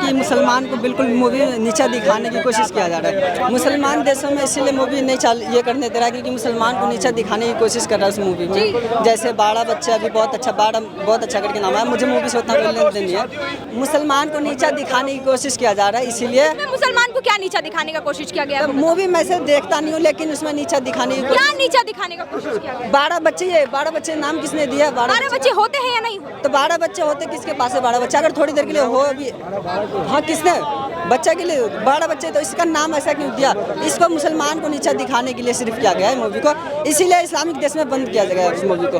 कि मुसलमान को बिल्कुल मूवी नीचा दिखाने की कोशिश किया जा रहा है। मुसलमान देशों में इसीलिए मूवी नहीं ये करने दे रहा है क्योंकि मुसलमान को नीचा दिखाने की कोशिश कर रहा है उस मूवी में। जैसे बाड़ा बच्चा भी बहुत अच्छा करके नाम है, मुझे मूवी से उतना लेन देन नहीं है। मुसलमान को नीचा दिखाने की कोशिश किया जा रहा है, इसीलिए मुसलमान को क्या नीचा दिखाने का कोशिश किया गया? मूवी में से देखता नहीं हूँ, लेकिन उसमें नीचा दिखाने की क्या नीचा दिखाने का कोशिश किया गया? 12 बच्चे नाम किसने दिया? 12 बच्चे होते हैं या नहीं? तो 12 बच्चे होते किसके पास है? 12 बच्चे अगर थोड़ी देर के लिए हो भी, हाँ किसने बच्चा के लिए 12 बच्चे, तो इसका नाम ऐसा क्यों दिया? इसको मुसलमान को नीचा दिखाने के लिए सिर्फ किया गया है मूवी को, इसीलिए इस्लामिक देश में बंद किया गया है उस मूवी को।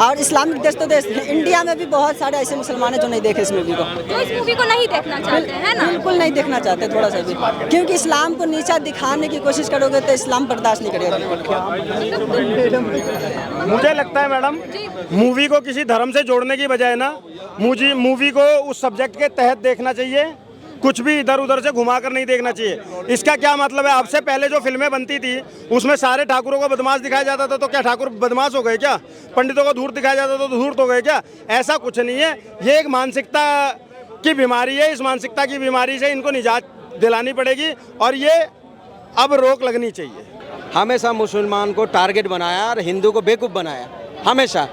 और इस्लामिक देश तो देश, इंडिया में भी बहुत सारे ऐसे मुसलमान हैं जो नहीं देखे इस मूवी को। तो इस मूवी को नहीं देखना चाहते हैं ना? बिल्कुल नहीं देखना चाहते थोड़ा सा भी, क्योंकि इस्लाम को नीचा दिखाने की कोशिश करोगे तो इस्लाम बर्दाश्त नहीं करेगा। मुझे लगता है मैडम, मूवी को किसी धर्म से जोड़ने की बजाय ना मुझे मूवी को उस सब्जेक्ट के तहत देखना चाहिए, कुछ भी इधर उधर से घुमा कर नहीं देखना चाहिए। इसका क्या मतलब है? अब से पहले जो फिल्में बनती थी उसमें सारे ठाकुरों को बदमाश दिखाया जाता था, तो क्या ठाकुर बदमाश हो गए क्या? पंडितों को धूर्त दिखाया जाता था तो धूर्त हो गए क्या? ऐसा कुछ नहीं है, ये एक मानसिकता की बीमारी है। इस मानसिकता की बीमारी से इनको निजात दिलानी पड़ेगी और ये अब रोक लगनी चाहिए। हमेशा मुसलमान को टारगेट बनाया और हिंदू को बेवकूफ़ बनाया, हमेशा।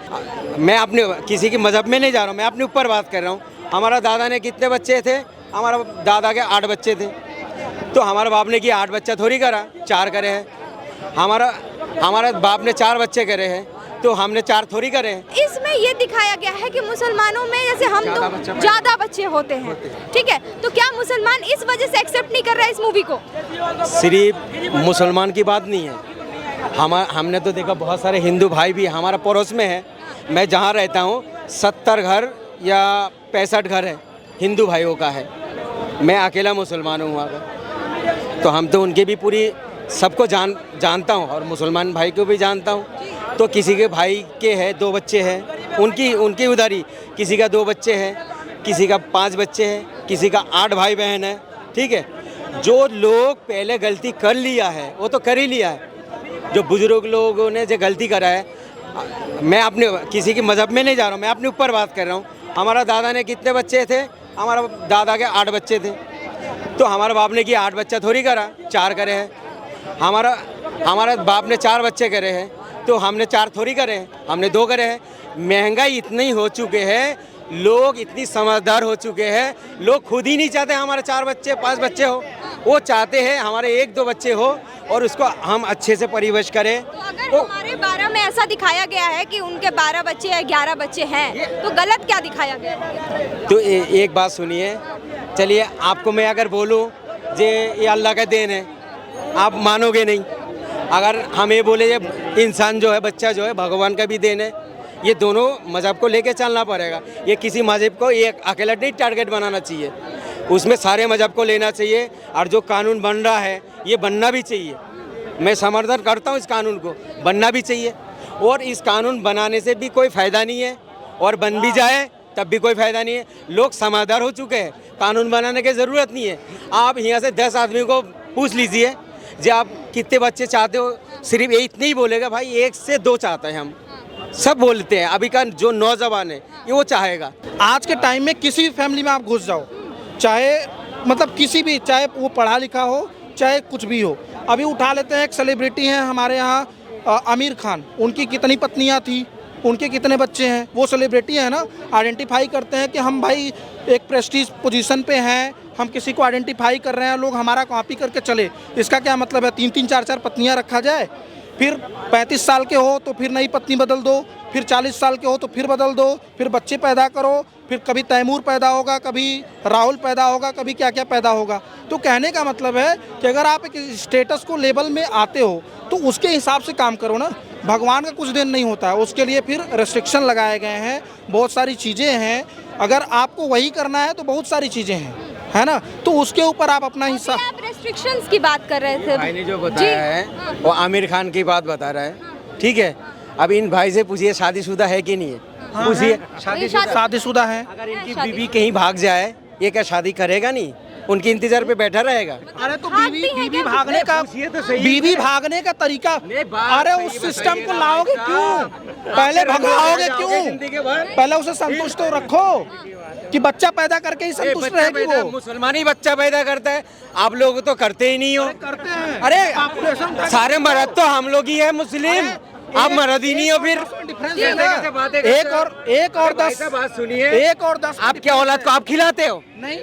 मैं अपने किसी की मजहब में नहीं जा रहा हूँ, मैं अपने ऊपर बात कर रहा हूँ। हमारा दादा ने कितने बच्चे थे? हमारा दादा के 8 बच्चे थे, तो हमारे बाप ने किया 8 बच्चा थोड़ी करा, 4 करे हैं। हमारा बाप ने 4 बच्चे करे हैं, तो हमने 4 थोड़ी करे हैं। इसमें ये दिखाया गया है कि मुसलमानों में जैसे हम तो ज्यादा बच्चे होते हैं, ठीक है, तो क्या मुसलमान इस वजह से एक्सेप्ट नहीं कर रहे इस मूवी को? सिर्फ मुसलमान की बात नहीं है, हमने तो देखा बहुत सारे हिंदू भाई भी हमारा पड़ोस में है। मैं जहाँ रहता हूँ 70 घर या 65 घर है हिंदू भाइयों का है, मैं अकेला मुसलमान हूँ वहाँ का। तो हम तो उनके भी पूरी सबको जानता हूँ और मुसलमान भाई को भी जानता हूँ। तो किसी के भाई के है 2 बच्चे हैं, उनकी उधारी, किसी का 2 बच्चे हैं, किसी का 5 बच्चे हैं, किसी का 8 भाई बहन है, ठीक है। जो लोग पहले गलती कर लिया है वो तो कर ही लिया है। जो बुजुर्ग लोगों ने जो गलती करा है, मैं अपने किसी की मजहब में नहीं जा रहा हूँ, मैं अपने ऊपर बात कर रहा हूँ। हमारा दादा ने कितने बच्चे थे? हमारा दादा के 8 बच्चे थे, तो हमारे बाप ने किया 8 बच्चा थोड़ी करा, 4 करे हैं। हमारा बाप ने 4 बच्चे करे हैं, तो हमने 4 थोड़ी करे हैं, हमने 2 करे हैं। महंगाई इतनी हो चुके हैं, लोग इतनी समझदार हो चुके हैं, लोग खुद ही नहीं चाहते हमारे 4 बच्चे 5 बच्चे हो, वो चाहते हैं हमारे 1-2 बच्चे हो और उसको हम अच्छे से परिवेश करें। तो अगर हमारे 12 में ऐसा दिखाया गया है कि उनके 12 बच्चे या 11 बच्चे हैं, तो गलत क्या दिखाया गया है? तो एक बात सुनिए, चलिए आपको मैं अगर बोलूं ये अल्लाह का देन है, आप मानोगे नहीं। अगर हम ये बोले ये इंसान जो है, बच्चा जो है, भगवान का भी देन है, ये दोनों मज़हब को लेके चलना पड़ेगा। ये किसी मज़हब को एक अकेला नहीं टारगेट बनाना चाहिए, उसमें सारे मज़हब को लेना चाहिए। और जो कानून बन रहा है ये बनना भी चाहिए, मैं समर्थन करता हूँ इस कानून को, बनना भी चाहिए। और इस कानून बनाने से भी कोई फ़ायदा नहीं है, और बन भी जाए तब भी कोई फ़ायदा नहीं है। लोग समझदार हो चुके हैं, कानून बनाने की ज़रूरत नहीं है। आप यहाँ से 10 आदमी को पूछ लीजिए जो आप कितने बच्चे चाहते हो, सिर्फ ये इतने ही बोलेगा भाई 1 से 2 चाहते हैं हम, सब बोलते हैं। अभी का जो नौजवान है ये वो चाहेगा। आज के टाइम में किसी भी फैमिली में आप घुस जाओ, चाहे मतलब किसी भी, चाहे वो पढ़ा लिखा हो चाहे कुछ भी हो। अभी उठा लेते हैं, एक सेलिब्रिटी हैं हमारे यहाँ आमिर खान, उनकी कितनी पत्नियाँ थी, उनके कितने बच्चे हैं, वो सेलिब्रिटी है ना। आइडेंटिफाई करते हैं कि हम भाई एक प्रेस्टीज पोजीशन पे हैं, हम किसी को आइडेंटिफाई कर रहे हैं, लोग हमारा कॉपी करके चले। इसका क्या मतलब है? 3-3 4-4 पत्नियाँ रखा जाए, फिर 35 साल के हो तो फिर नई पत्नी बदल दो, फिर 40 साल के हो तो फिर बदल दो, फिर बच्चे पैदा करो, फिर कभी तैमूर पैदा होगा, कभी राहुल पैदा होगा, कभी क्या क्या पैदा होगा। तो कहने का मतलब है कि अगर आप एक स्टेटस को लेवल में आते हो तो उसके हिसाब से काम करो ना। भगवान का कुछ दिन नहीं होता है, उसके लिए फिर रेस्ट्रिक्शन लगाए गए हैं, बहुत सारी चीज़ें हैं। अगर आपको वही करना है तो बहुत सारी चीज़ें हैं, है ना, तो उसके ऊपर आप अपना हिस्सा। आप रेस्ट्रिक्शंस की बात कर रहे थे, भाई ने जो बताया है वो आमिर खान की बात बता रहा है, ठीक है। अब इन भाई से पूछिए शादीशुदा है कि नहीं है, पूछिए शादीशुदा है। अगर इनकी बीवी कहीं भाग जाए ये क्या शादी करेगा नहीं? उनकी इंतजार पे बैठा रहेगा? अरे तो भागती बीवी हैं बीवी क्या? भागने का पूछिए तो सही। बीवी भागने का तरीका, अरे उस सिस्टम को लाओगे क्यों? पहले भगाओगे क्यों? पहले उसे संतुष्ट तो रखो कि बच्चा पैदा करके ही संतुष्ट रहेगी वो। मुसलमान ही बच्चा पैदा करता है, आप लोग तो करते ही नहीं हो। करते हैं। अरे पॉपुलेशन सारे मर्द तो हम लोग ही है मुस्लिम, आप मर्द ही नहीं हो फिर। डिफरेंस है ना। एक और 10 बात सुनिए, 1 और 10 आप क्या औलाद को आप खिलाते हो? नहीं,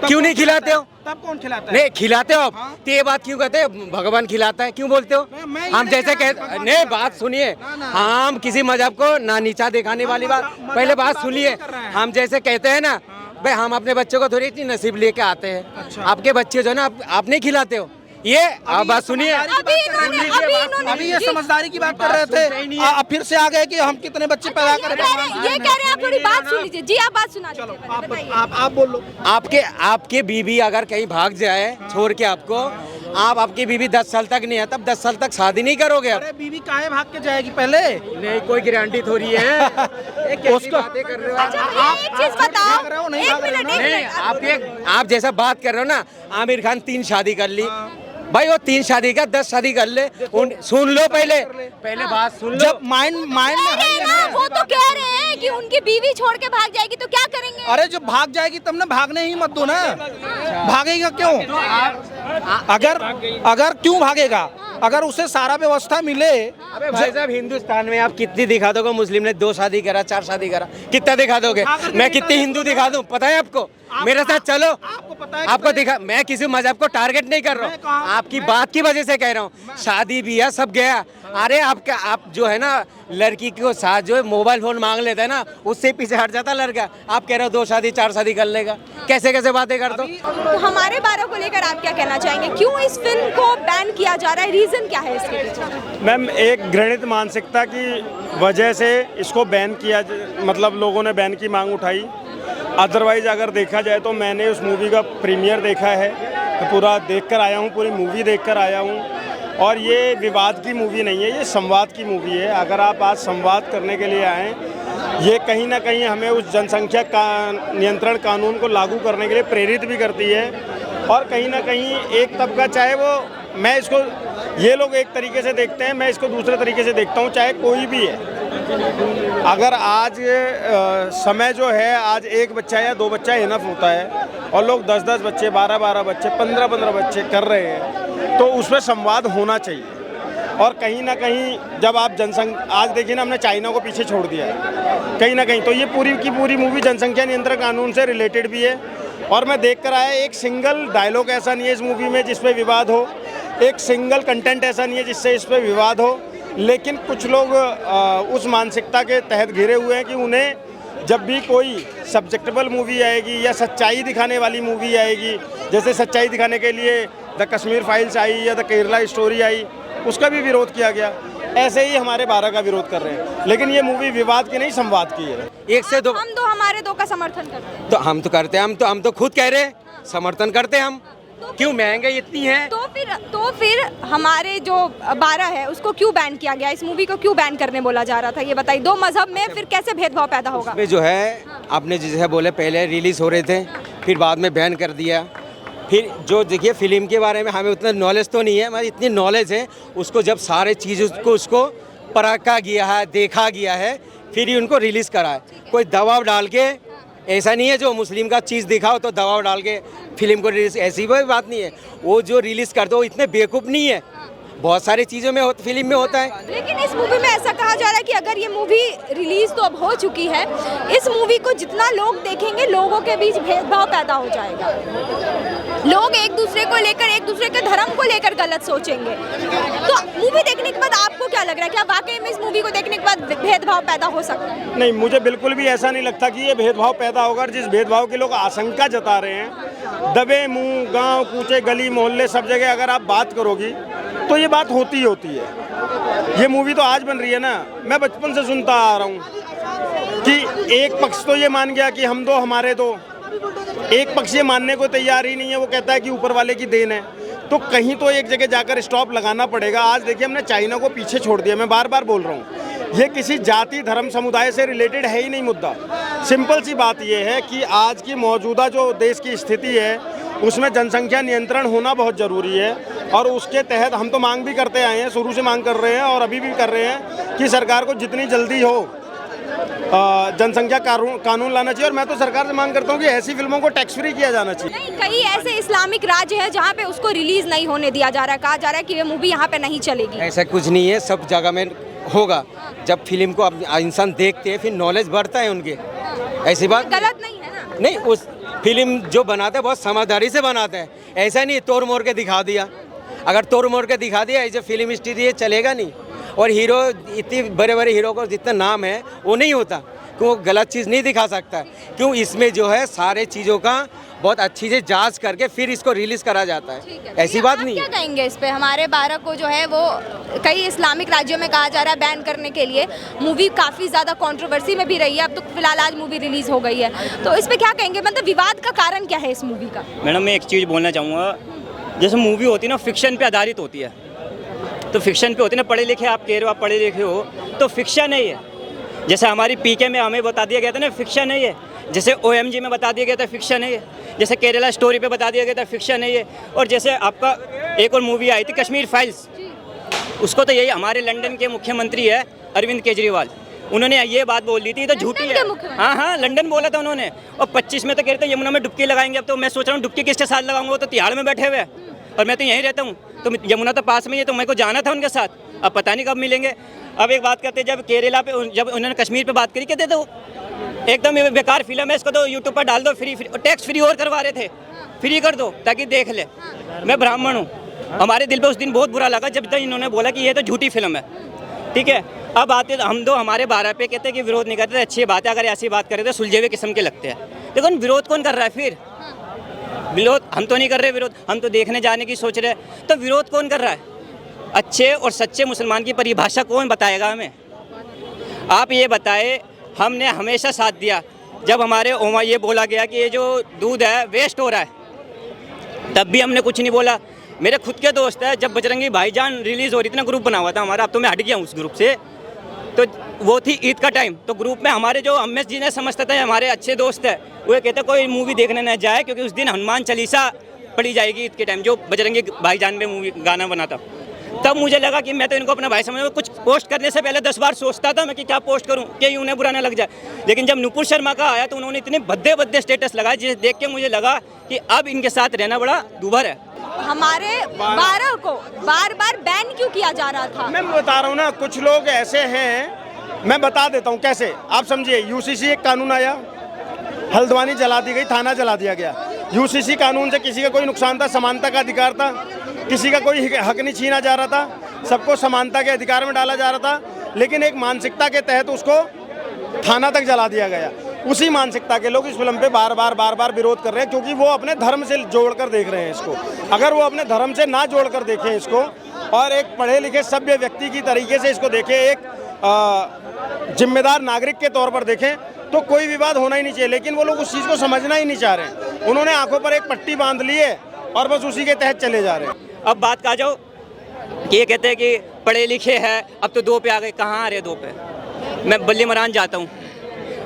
क्यों नहीं खिलाते हो? तब कौन खिलाता है? नहीं खिलाते हो आप, हाँ। तो ये बात क्यों कहते हैं भगवान खिलाता है? क्यों बोलते हो? मैं ये हम नहीं जैसे कह रहा कहते भगवान नहीं, खिलाता बात सुनिए, ना। हम किसी मजहब को ना नीचा दिखाने वाली बात, मजहब पहले की बात बात सुनिए। नहीं कर रहे हैं। हम जैसे कहते हैं ना भाई, हम अपने बच्चों को थोड़ी इतनी नसीब लेके आते हैं। अच्छा। आपके बच्चे जो है ना, आप नहीं खिलाते हो। ये आप बात सुनिए, अभी ये समझदारी की बात कर रहे सुनते ही नहीं थे, है। अब फिर से आ गए कि हम कितने बच्चे पैदा ये करें। कह रहे हैं, आप थोड़ी बात सुन लीजिए जी, आप बात सुना दीजिए पहले, बताइए। आप बोलो। आपके बीवी अगर कहीं भाग जाए छोड़ के आपको, आपकी बीवी 10 साल तक नहीं है, तब 10 साल तक शादी नहीं करोगे आप? अरे बीवी काहे भाग के जाएगी पहले? नहीं, कोई गारंटी थोड़ी है। उसको बातें कर रहे हो अच्छा मुझे एक चीज बताओ, भाग रहे हो, नहीं एक भाग रहे हो मिनट, ना? एक नहीं, मिनट। आप जैसा बात कर रहे हो ना, आमिर खान 3 शादी कर ली भाई, वो 3 शादी का 10 शादी कर ले। सुन लो पहले बात सुन लो। जब माइंड में कह रहे हैं ना, वो तो कह रहे हैं कि उनकी बीवी छोड़ के भाग जाएगी तो क्या करेंगे? अरे जब भाग जाएगी तब ना, भागने ही मत दो ना। भागेगा क्यों? अगर क्यों भागेगा? अगर उसे सारा व्यवस्था मिले। अबे भाई साहब, हिंदुस्तान में आप कितनी दिखा दोगे मुस्लिम ने 2 शादी करा, 4 शादी करा, कितना दिखा दोगे? मैं कितनी हिंदू दिखा दूं, पता है आपको? मेरे साथ चलो, आपको पता है कि आपको दिखा। मैं किसी मजहब को टारगेट नहीं कर रहा हूँ, आपकी बात की वजह से कह रहा हूँ। शादी ब्याह सब गया। अरे आप जो है ना, लड़की को साथ जो है मोबाइल फोन मांग लेता है ना, उससे पीछे हट जाता लड़का। आप कह रहे हो 2 शादी 4 शादी कर लेगा, कैसे बातें करते हो? तो हमारे बारे को लेकर आप क्या कहना चाहेंगे? क्यों इस फिल्म को बैन किया जा रहा है? रीजन क्या है इसके पीछे? मैम, एक घृणित मानसिकता की वजह से इसको बैन किया, मतलब लोगों ने बैन की मांग उठाई। अदरवाइज़ अगर देखा जाए तो मैंने उस मूवी का प्रीमियर देखा है, तो पूरा देखकर आया हूँ, पूरी मूवी देखकर आया हूँ। और ये विवाद की मूवी नहीं है, ये संवाद की मूवी है। अगर आप आज संवाद करने के लिए आएँ, ये कहीं ना कहीं हमें उस जनसंख्या का नियंत्रण कानून को लागू करने के लिए प्रेरित भी करती है। और कहीं ना कहीं एक तबका, चाहे वो, मैं इसको, ये लोग एक तरीके से देखते हैं, मैं इसको दूसरे तरीके से देखता हूँ, चाहे कोई भी है। अगर आज समय जो है, आज 1 बच्चा या 2 बच्चा इनफ होता है, और लोग 10-10 बच्चे, 12-12 बच्चे, 15-15 बच्चे कर रहे हैं, तो उस पर संवाद होना चाहिए। और कहीं ना कहीं जब आप आज देखिए ना, हमने चाइना को पीछे छोड़ दिया है कहीं ना कहीं, तो ये पूरी की पूरी मूवी जनसंख्या नियंत्रण कानून से रिलेटेड भी है। और मैं देख कर आया, एक सिंगल डायलॉग ऐसा नहीं है इस मूवी में जिस पे विवाद हो, एक सिंगल कंटेंट ऐसा नहीं है जिससे इस पे विवाद हो। लेकिन कुछ लोग उस मानसिकता के तहत घिरे हुए हैं कि उन्हें जब भी कोई सब्जेक्टेबल मूवी आएगी या सच्चाई दिखाने वाली मूवी आएगी, जैसे सच्चाई दिखाने के लिए द कश्मीर फाइल्स आई या द केरला स्टोरी आई, उसका भी विरोध किया गया। ऐसे ही हमारे 12 का विरोध कर रहे हैं। लेकिन ये मूवी विवाद की नहीं, संवाद की है। 1 से 2 हम तो हमारे 2 का समर्थन करते हैं। तो हम तो करते हैं, हम तो खुद कह रहे हैं समर्थन करते हैं हम। क्यों महंगाई इतनी है? तो फिर हमारे जो 12 है उसको क्यों बैन किया गया? इस मूवी को क्यों बैन करने बोला जा रहा था? ये बताइए, 2 मजहब में फिर कैसे भेदभाव पैदा होगा? इसमें जो है, आपने जैसे बोले पहले रिलीज हो रहे थे, फिर बाद में बैन कर दिया। फिर जो देखिए, फिल्म के बारे में हमें उतना नॉलेज तो नहीं है, मगर इतनी नॉलेज है, उसको जब सारे चीज़ उसको परखा गया है, देखा गया है, फिर ही उनको रिलीज़ करा है। कोई दबाव डाल के, ऐसा नहीं है जो मुस्लिम का चीज़ दिखाओ तो दबाव डाल के फिल्म को रिलीज, ऐसी कोई बात नहीं है। वो जो रिलीज़ करते वो इतने बेवकूफ़ नहीं है, बहुत सारी चीज़ों में फिल्म में होता है। लेकिन इस मूवी में ऐसा कहा जा रहा है कि अगर ये मूवी रिलीज तो अब हो चुकी है, इस मूवी को जितना लोग देखेंगे, लोगों के बीच भेदभाव पैदा हो जाएगा। लोग एक दूसरे को लेकर, एक दूसरे के धर्म को लेकर गलत सोचेंगे। तो मूवी देखने के बाद आपको क्या लग रहा है? क्या वाकई में इस मूवी को देखने के बाद भेदभाव पैदा हो सकता है? नहीं, मुझे बिल्कुल भी ऐसा नहीं लगता कि ये भेदभाव पैदा होगा। जिस भेदभाव के लोग आशंका जता रहे हैं, दबे मुंह, गांव कूचे, गली मोहल्ले, सब जगह अगर आप बात करोगी तो ये बात होती ही होती है। ये मूवी तो आज बन रही है ना, मैं बचपन से सुनता आ रहा हूँ कि एक पक्ष तो ये मान गया कि हम दो हमारे दो, एक पक्ष ये मानने को तैयार ही नहीं है, वो कहता है कि ऊपर वाले की देन है। तो कहीं तो एक जगह जाकर स्टॉप लगाना पड़ेगा। आज देखिए, हमने चाइना को पीछे छोड़ दिया, मैं बार बार बोल रहा हूँ। ये किसी जाति धर्म समुदाय से रिलेटेड है ही नहीं मुद्दा। सिंपल सी बात ये है कि आज की मौजूदा जो देश की स्थिति है उसमें जनसंख्या नियंत्रण होना बहुत ज़रूरी है, और उसके तहत हम तो मांग भी करते आए हैं, शुरू से मांग कर रहे हैं और अभी भी कर रहे हैं कि सरकार को जितनी जल्दी हो जनसंख्या कानून लाना चाहिए। और मैं तो सरकार से मांग करता हूँ कि ऐसी फिल्मों को टैक्स फ्री किया जाना चाहिए। नहीं, कई ऐसे इस्लामिक राज्य हैं जहाँ पे उसको रिलीज नहीं होने दिया जा रहा है, कहा जा रहा है कि ये मूवी यहाँ पे नहीं चलेगी। ऐसा कुछ नहीं है, सब जगह में होगा। जब फिल्म को अब इंसान देखते हैं फिर नॉलेज बढ़ता है उनके, ऐसी बात गलत नहीं है ना। नहीं। उस फिल्म जो बनाते हैं बहुत समझदारी से बनाते हैं, ऐसा नहीं तोड़ मोड़ के दिखा दिया। अगर तोड़ मोड़ के दिखा दिया ऐसे फिल्म इंडस्ट्री ये चलेगा नहीं। और हीरो इतने बड़े बड़े हीरो को जितना नाम है वो नहीं होता, क्यों वो गलत चीज़ नहीं दिखा सकता। क्यों इसमें जो है सारे चीज़ों का बहुत अच्छी से जांच करके फिर इसको रिलीज़ करा जाता है, ऐसी बात नहीं क्या है। कहेंगे इस पे? हमारे 12 को जो है वो कई इस्लामिक राज्यों में कहा जा रहा है बैन करने के लिए। मूवी काफ़ी ज़्यादा कंट्रोवर्सी में भी रही है, अब तो फिलहाल आज मूवी रिलीज़ हो गई है, तो इस पे क्या कहेंगे? मतलब विवाद का कारण क्या है इस मूवी का? मैडम मैं एक चीज़ बोलना चाहूँगा, जैसे मूवी होती है ना फिक्शन पे आधारित होती है, तो फिक्शन पे होती है ना, पढ़े लिखे आप कह रहे हो, आप पढ़े लिखे हो तो फिक्शन है ये। जैसे हमारी पीके में हमें बता दिया गया था ना फिक्शन है ये, जैसे OMG में बता दिया गया था फिक्शन है ये, जैसे केरला स्टोरी पे बता दिया गया था फिक्शन है ये, और जैसे आपका एक और मूवी आई थी कश्मीर फाइल्स, उसको तो यही हमारे लंदन के मुख्यमंत्री है अरविंद केजरीवाल, उन्होंने ये बात बोल दी थी तो झूठी है। हाँ हाँ, लंदन बोला था उन्होंने। और 25 में तो कह रहे थे यमुना में डुबकी लगाएंगे। अब तो मैं सोच रहा हूँ डुबकी किसके साथ लगाऊंगा, वो तो तिहाड़ में बैठे हुए हैं और मैं तो यहीं रहता हूँ, तो यमुना तो पास में ही है, तो मेरे को जाना था उनके साथ। अब पता नहीं कब मिलेंगे। अब एक बात करते, जब केरला पे जब उन्होंने कश्मीर पे बात करी, कहते तो एकदम ये बेकार फिल्म है, इसको तो यूट्यूब पर डाल दो, फ्री टैक्स फ्री और करवा रहे थे, फ्री कर दो ताकि देख ले। मैं ब्राह्मण हूँ, हमारे दिल पे उस दिन बहुत बुरा लगा जब तक इन्होंने बोला कि ये तो झूठी फिल्म है, ठीक है। अब आते हम दो हमारे 12 पे कहते हैं कि विरोध नहीं करते, अच्छी बात है, अगर ऐसी बात करें तो सुलझे हुए किस्म के लगते हैं। लेकिन विरोध कौन कर रहा है फिर? विरोध हम तो नहीं कर रहे, विरोध हम तो देखने जाने की सोच रहे हैं, तो विरोध कौन कर रहा है? अच्छे और सच्चे मुसलमान की परिभाषा कौन बताएगा हमें? आप ये बताए। हमने हमेशा साथ दिया जब हमारे ओमा ये बोला गया कि ये जो दूध है वेस्ट हो रहा है, तब भी हमने कुछ नहीं बोला। मेरे खुद के दोस्त है, जब बजरंगी भाईजान रिलीज़ हो रही थी ना, ग्रुप बना हुआ था हमारा, अब तो मैं हट गया हूँ उस ग्रुप से, तो वो थी ईद का टाइम, तो ग्रुप में हमारे जो अम्मेश जी ने समझते थे हमारे अच्छे दोस्त है, वो कहते कोई मूवी देखने न जाए क्योंकि उस दिन हनुमान चालीसा पढ़ी जाएगी ईद के टाइम, जो बजरंगी भाईजान में मूवी गाना बना था। तब मुझे लगा कि मैं तो इनको अपना भाई समझ, कुछ पोस्ट करने से पहले 10 बार सोचता था मैं कि क्या पोस्ट करूं कि उन्हें बुरा ना लग जाए। लेकिन जब नुपुर शर्मा का आया तो उन्होंने इतने भद्दे भद्दे स्टेटस लगाए, जिसे देख के मुझे लगा कि अब इनके साथ रहना बड़ा दूभर है। हमारे 12 को बार बार बैन क्यों किया जा रहा था? मैं बता रहा हूँ ना, कुछ लोग ऐसे हैं, मैं बता देता हूँ कैसे। आप समझिए, UCC एक कानून आया, हल्द्वानी जला दी गई, थाना जला दिया गया। UCC कानून से किसी का कोई नुकसान था, समानता का अधिकार था, किसी का कोई हक नहीं छीना जा रहा था, सबको समानता के अधिकार में डाला जा रहा था। लेकिन एक मानसिकता के तहत उसको थाना तक जला दिया गया। उसी मानसिकता के लोग इस फिल्म पे बार बार विरोध कर रहे हैं, क्योंकि वो अपने धर्म से जोड़कर देख रहे हैं इसको। अगर वो अपने धर्म से ना जोड़कर देखें इसको और एक पढ़े लिखे सभ्य व्यक्ति की तरीके से इसको देखें, एक जिम्मेदार नागरिक के तौर पर देखें, तो कोई विवाद होना ही नहीं चाहिए। लेकिन वो लोग उस चीज़ को समझना ही नहीं चाह रहे। उन्होंने आंखों पर एक पट्टी बांध ली है और बस उसी के तहत चले जा रहे हैं। अब बात का जाओ कि ये कहते हैं कि पढ़े लिखे हैं, अब तो 2 पे आ गए। कहाँ आ रहे 2 पे? मैं बल्ली मरान जाता हूँ,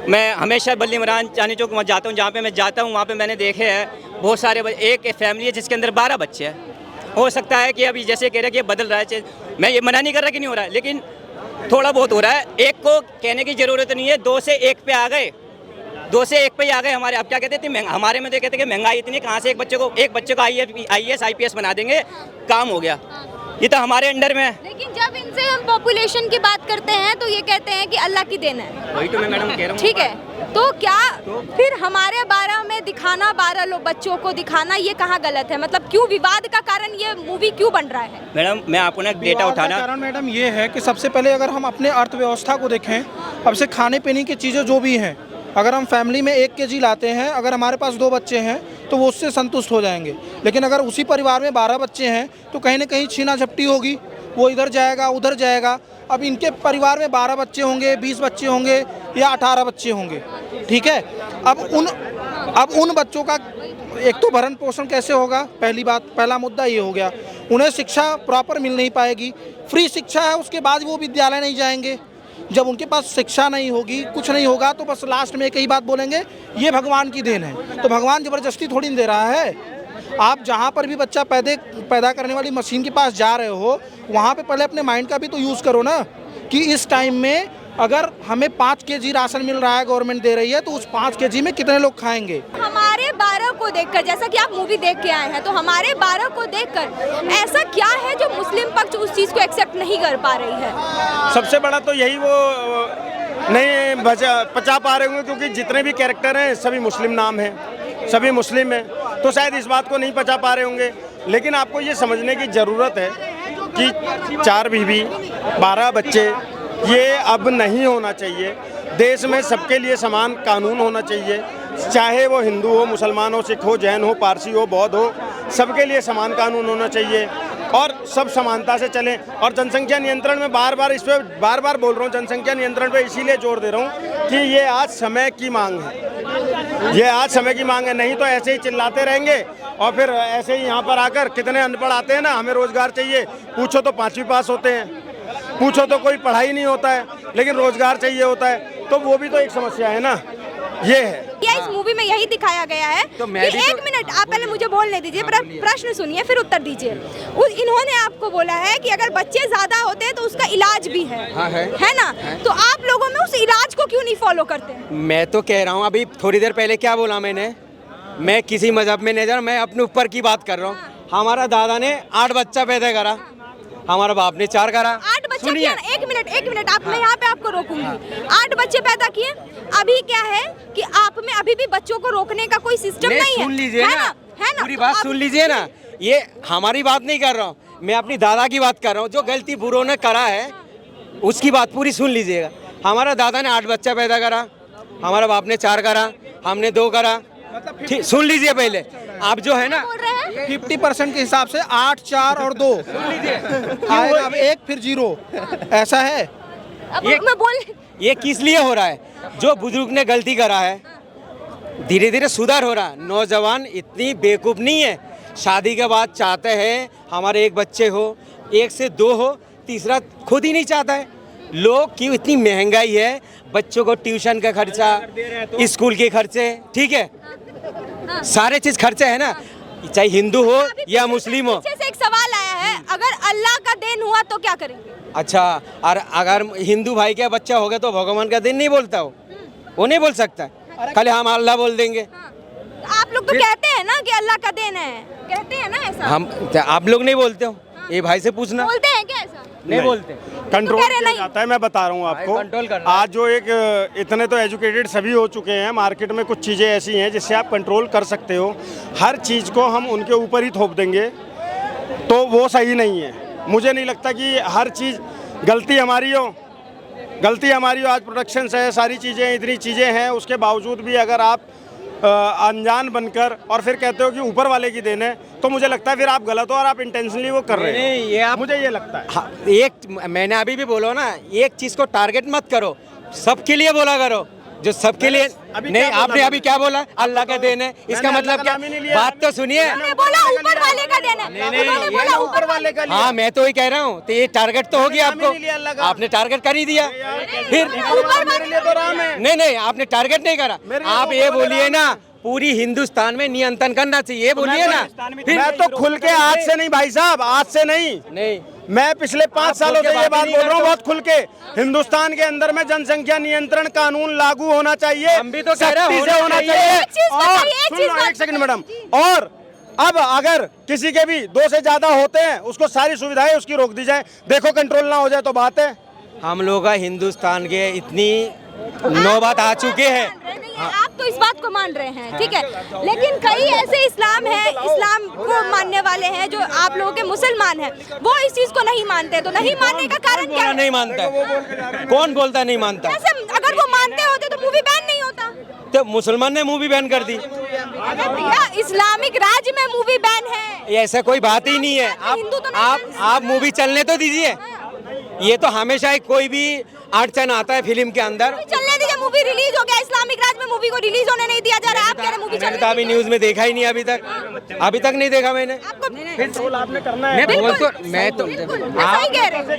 मैं हमेशा बल्ली मरान चांदनी चौक वहाँ जाता हूँ, जहाँ पे मैं जाता हूँ वहाँ पे मैंने देखे हैं बहुत सारे एक फैमिली है जिसके अंदर 12 बच्चे हैं। हो सकता है कि अभी जैसे कह रहे हैं कि बदल रहा है, मैं ये मना नहीं कर रहा कि नहीं हो रहा है, लेकिन थोड़ा बहुत हो रहा है। एक को कहने की ज़रूरत नहीं है, 2 से 1 पे आ गए, 2 से 1 पे ही आ गए। हमारे अब क्या कहते थे, हमारे में तो कहते कि महंगाई इतनी, कहाँ से एक बच्चे को IAS IPS बना देंगे, काम हो गया। ये तो हमारे अंडर में है। लेकिन जब इनसे हम पॉपुलेशन की बात करते हैं तो ये कहते हैं कि अल्लाह की देन है। वही तो मैं मैडम कह रहा हूँ। ठीक है, तो क्या फिर हमारे 12 में दिखाना, 12 लोग बच्चों को दिखाना, ये कहाँ गलत है? मतलब क्यों विवाद का कारण ये मूवी क्यों बन रहा है? मैडम मैं आपको ना डेटा उठाना, कारण मैडम ये है कि सबसे पहले अगर हम अपने अर्थव्यवस्था को देखें, अब से खाने पीने की चीज़ें जो भी हैं, अगर हम फैमिली में 1 kg लाते हैं, अगर हमारे पास 2 बच्चे हैं तो वो उससे संतुष्ट हो जाएंगे। लेकिन अगर उसी परिवार में 12 बच्चे हैं तो कहीं ना कहीं छीना झपटी होगी, वो इधर जाएगा उधर जाएगा। अब इनके परिवार में 12 बच्चे होंगे, 20 बच्चे होंगे या 18 बच्चे होंगे, ठीक है। अब उन बच्चों का एक तो भरण पोषण कैसे होगा? पहली बात, पहला मुद्दा ये हो गया। उन्हें शिक्षा प्रॉपर मिल नहीं पाएगी, फ्री शिक्षा है, उसके बाद वो विद्यालय नहीं जाएंगे। जब उनके पास शिक्षा नहीं होगी, कुछ नहीं होगा, तो बस लास्ट में एक ही बात बोलेंगे, ये भगवान की देन है। तो भगवान ज़बरदस्ती थोड़ी नहीं दे रहा है। आप जहाँ पर भी बच्चा पैदा करने वाली मशीन के पास जा रहे हो, वहाँ पे पहले अपने माइंड का भी तो यूज़ करो ना, कि इस टाइम में अगर हमें 5 केजी राशन मिल रहा है, गवर्नमेंट दे रही है, तो उस 5 केजी में कितने लोग खाएंगे। हमारे 12 को देखकर, जैसा कि आप मूवी देख के आए हैं, तो हमारे 12 को देखकर ऐसा क्या है जो मुस्लिम पक्ष उस चीज़ को एक्सेप्ट नहीं कर पा रही है? सबसे बड़ा तो यही वो नहीं पचा पा रहे होंगे, क्योंकि जितने भी कैरेक्टर हैं सभी मुस्लिम नाम हैं, सभी मुस्लिम हैं, तो शायद इस बात को नहीं पचा पा रहे होंगे। लेकिन आपको ये समझने की ज़रूरत है कि 4 बीवी 12 बच्चे ये अब नहीं होना चाहिए। देश में सबके लिए समान कानून होना चाहिए, चाहे वो हिंदू हो, मुसलमान हो, सिख हो, जैन हो, पारसी हो, बौद्ध हो, सबके लिए समान कानून होना चाहिए और सब समानता से चलें। और जनसंख्या नियंत्रण में बार बार बोल रहा हूँ, जनसंख्या नियंत्रण पे इसीलिए जोर दे रहा हूँ कि ये आज समय की मांग है, ये आज समय की मांग है। नहीं तो ऐसे ही चिल्लाते रहेंगे और फिर ऐसे ही यहाँ पर आकर कितने अनपढ़ आते हैं ना, हमें रोजगार चाहिए, पूछो तो 5वीं पास होते हैं, पूछो तो कोई पढ़ाई नहीं होता है, लेकिन रोजगार चाहिए होता है, तो वो भी तो एक समस्या है ना। ये है इस मूवी में यही दिखाया गया है तो कि एक मिनट आप पहले मुझे बोलने दीजिए, प्रश्न सुनिए फिर उत्तर दीजिए। इन्होंने आपको बोला है कि अगर बच्चे ज्यादा होते हैं तो उसका इलाज भी है, हाँ है ना? तो आप लोगों में उस इलाज को क्यों नहीं फॉलो करते? मैं तो कह रहा हूँ, अभी थोड़ी देर पहले क्या बोला मैंने, मैं किसी मजहब में नहीं जा रहा, मैं अपने ऊपर की बात कर रहा हूँ। हमारा दादा ने 8 बच्चा पैदा करा, हमारा बाप ने 4 करा। 8 बच्चे किया? एक मिनट आप, मैं यहाँ पे आपको रोकूंगी। 8 बच्चे पैदा किए, अभी क्या है कि आप में अभी भी बच्चों को रोकने का कोई सिस्टम नहीं है। सुन लीजिए ना, पूरी बात सुन लीजिए ना, ये हमारी बात नहीं कर रहा हूँ, मैं अपनी दादा की बात कर रहा हूँ। जो गलती बुरों ने करा है उसकी बात पूरी सुन लीजिएगा। हमारा दादा ने 8 बच्चा पैदा करा, हमारा बाप ने 4 करा, हमने 2 करा। ठीक, सुन लीजिए पहले। आप जो है ना 50% के हिसाब से 8, 4 और 2 आएगा, अब 1 फिर 0, ऐसा है। अब मैं बोल, ये किस लिए हो रहा है? जो बुजुर्ग ने गलती करा है, धीरे धीरे सुधार हो रहा है। नौजवान इतनी बेवकूफ़ नहीं है, शादी के बाद चाहते हैं हमारे 1 बच्चे हो, 1 से 2 हो, तीसरा खुद ही नहीं चाहता है। लोग की इतनी महंगाई है, बच्चों को ट्यूशन का खर्चा, स्कूल के खर्चे, ठीक है, सारे चीज खर्चे है ना, चाहे हिंदू हो या मुस्लिम हो। पीछे से एक सवाल आया है, अगर अल्लाह का देन हुआ तो क्या करेंगे? अच्छा, और अगर हिंदू भाई का बच्चा होगा तो भगवान का दिन नहीं बोलता वो नहीं बोल सकता, खाली हम अल्लाह बोल देंगे। आप लोग तो कहते हैं ना कि अल्लाह का देन है, कहते हैं ना ऐसा? हम, आप लोग नहीं बोलते हो? ये भाई से पूछना। बोलते हैं क्या ऐसा? नहीं बोलते। कंट्रोल कह रहे किया नहीं। जाता है, मैं बता रहा हूँ आपको। कंट्रोल करना है। आज जो एक इतने तो एजुकेटेड सभी हो चुके हैं, मार्केट में कुछ चीज़ें ऐसी हैं जिससे आप कंट्रोल कर सकते हो। हर चीज़ को हम उनके ऊपर ही थोप देंगे तो वो सही नहीं है। मुझे नहीं लगता कि हर चीज़ गलती हमारी हो। आज प्रोडक्शन है, सारी चीज़ें, इतनी चीज़ें हैं, उसके बावजूद भी अगर आप अनजान बनकर और फिर कहते हो कि ऊपर वाले की देन है, तो मुझे लगता है फिर आप गलत हो और आप इंटेंशनली वो कर रहे हो। नहीं, ये आप, मुझे ये लगता है। हाँ, मैंने अभी भी बोला ना, एक चीज को टारगेट मत करो, सबके लिए बोला करो, जो सबके लिए नहीं। आपने अभी क्या बोला? अल्लाह का देन है, इसका मतलब क्या? बात तो सुनिए। बोला ऊपर वाले का देन है, उन्होंने बोला ऊपर वाले का। हाँ, मैं तो वही कह रहा हूँ, तो ये टारगेट तो हो गया आपको, आपने टारगेट कर ही दिया। फिर नहीं, आपने टारगेट नहीं करा। आप ये बोलिए ना, पूरी हिंदुस्तान में नियंत्रण करना चाहिए, ये बोलिए ना। मैं तो खुल के आज से नहीं भाई साहब, आज से नहीं, मैं पिछले 5 सालों से ये बात बोल रहा हूँ बहुत खुल के। हिंदुस्तान के अंदर में जनसंख्या नियंत्रण कानून लागू होना चाहिए, हम भी तो कह रहे हैं होना चाहिए। एक सेकंड मैडम, और अब अगर किसी के भी 2 से ज्यादा होते हैं, उसको सारी सुविधाएं उसकी रोक दी जाए। देखो कंट्रोल ना हो जाए तो बात है। हम लोग हिंदुस्तान के इतनी नौबत आ चुके हैं। आप तो इस बात को मान रहे हैं, ठीक है, लेकिन कई ऐसे इस्लाम को मानने वाले हैं जो आप लोगों के मुसलमान हैं, वो इस चीज को नहीं मानते। तो नहीं मानने का कारण क्या है? नहीं मानता, कौन बोलता नहीं मानता? जैसे अगर वो मानते होते तो मूवी बैन नहीं होता। तो मुसलमान ने मूवी बैन कर दी। अरे भैया, इस्लामिक राज्य में मूवी बैन है, ऐसा कोई बात ही नहीं है। आप मूवी चलने तो दीजिए। ये तो हमेशा ही कोई भी अड़चन आता है फिल्म के अंदर। चलने दीजिए, मूवी रिलीज हो गया, इस्लामिक राज्य में मूवी को रिलीज होने नहीं दिया जा रहा है, आप कह रहे मूवी मैंने तो अभी न्यूज में देखा ही नहीं, अभी तक नहीं देखा मैंने। आपको कंट्रोल आपने करना है। मैं तो सही कह रहे हैं।